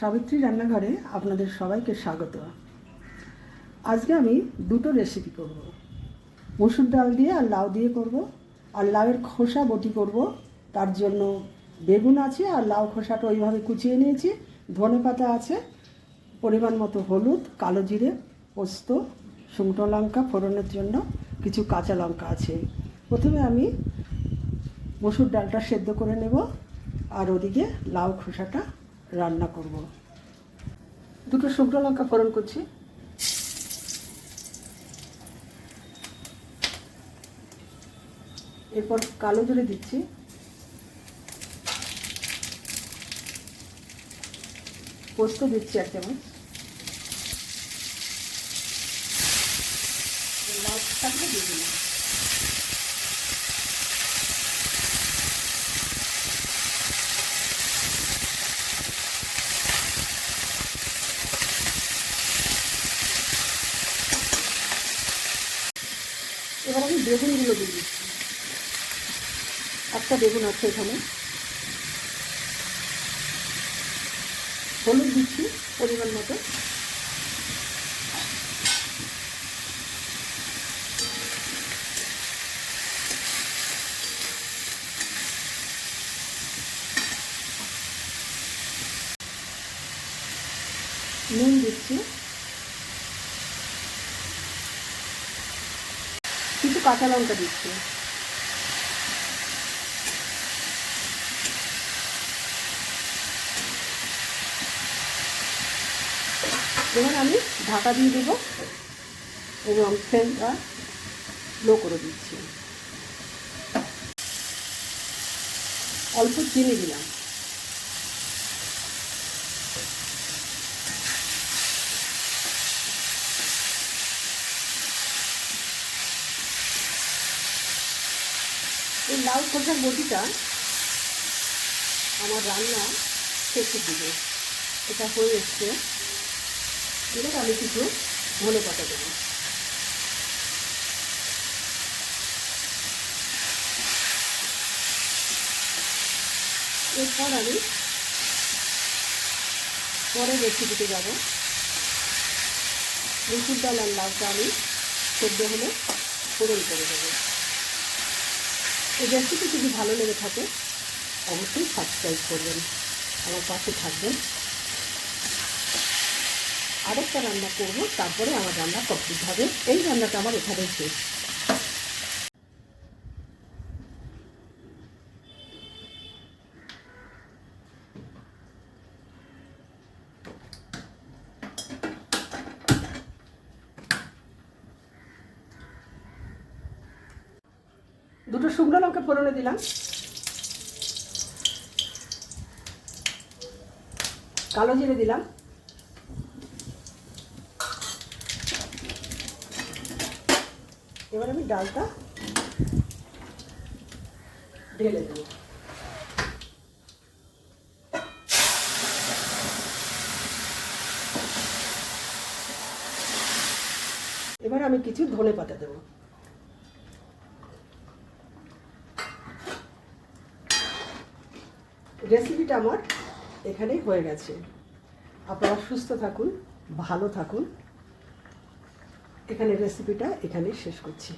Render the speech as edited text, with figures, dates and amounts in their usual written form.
সাবিত্রী রান্নাঘরে আপনাদের সবাইকে স্বাগত। আজকে আমি দুটো রেসিপি করব। মসুর ডাল দিয়ে আর লাউ দিয়ে করব, আর লাউয়ের খোসা বটি করব। তার জন্য বেগুন আছে আর লাউ খোসাটা ওইভাবে কুচিয়ে নিয়েছি, ধনেপাতা আছে, পরিমাণ মতো হলুদ, কালো জিরে, পোস্ত, শুকনো লঙ্কা ফোড়নের জন্য, কিছু কাঁচা লঙ্কা আছে। প্রথমে আমি মসুর ডালটা সেদ্ধ করে নেব আর ওদিকে লাউ খোসাটা রান্না করব। দুটো শুকনো লঙ্কা ফোড়ন করছি, এরপর কালো জিরে দিচ্ছি, পোস্ত দিচ্ছি 1 চামচ, লাউ খোসাটা দিয়ে দিলাম। এবার আমি বেগুনগুলো দিয়ে দিচ্ছি, একটা বেগুন আছে এখানে। হলুদ দিচ্ছি পরিমাণ মতো, নুন দিচ্ছি, কিছু কাঁচা লঙ্কা দিচ্ছি, এবার আমি ঢাকা দিয়ে দেবো এবং ফ্লেমটা লো করে দিচ্ছি। অল্প চিনি দিলাম, এই লাউ খোসার বটিটা আমার রান্না শেষের দিকে, এটা হয়ে এসছে। এবার আমি কিছু ধনেপাতা দেবো। এরপর আমি পরের রেসিপিতে যাব। মসুর ডাল আর লাউটা আমি সেদ্ধ হলে ফোড়ন করে দেবো। এই রেসিপি যদি ভালো লেগে থাকে অবশ্যই সাবস্ক্রাইব করবেন, আমার পাশে থাকবেন। আরেকটা রান্না করব, তারপরে আমার রান্না কমপ্লিট হবে। এই রান্নাটা আমার এখানেই শেষ। দুটো শুকনো লঙ্কা ফোড়নে দিলাম, কালো জিরে দিলাম, এবার আমি ডালটা ঢেলে দেব। এবার আমি কিছু ধনেপাতা দেব। রেসিপিটা আমার এখানেই হয়ে গেছে। আপনারা সুস্থ থাকুন, ভালো থাকুন। এখানে রেসিপিটা এখানেই শেষ করছি।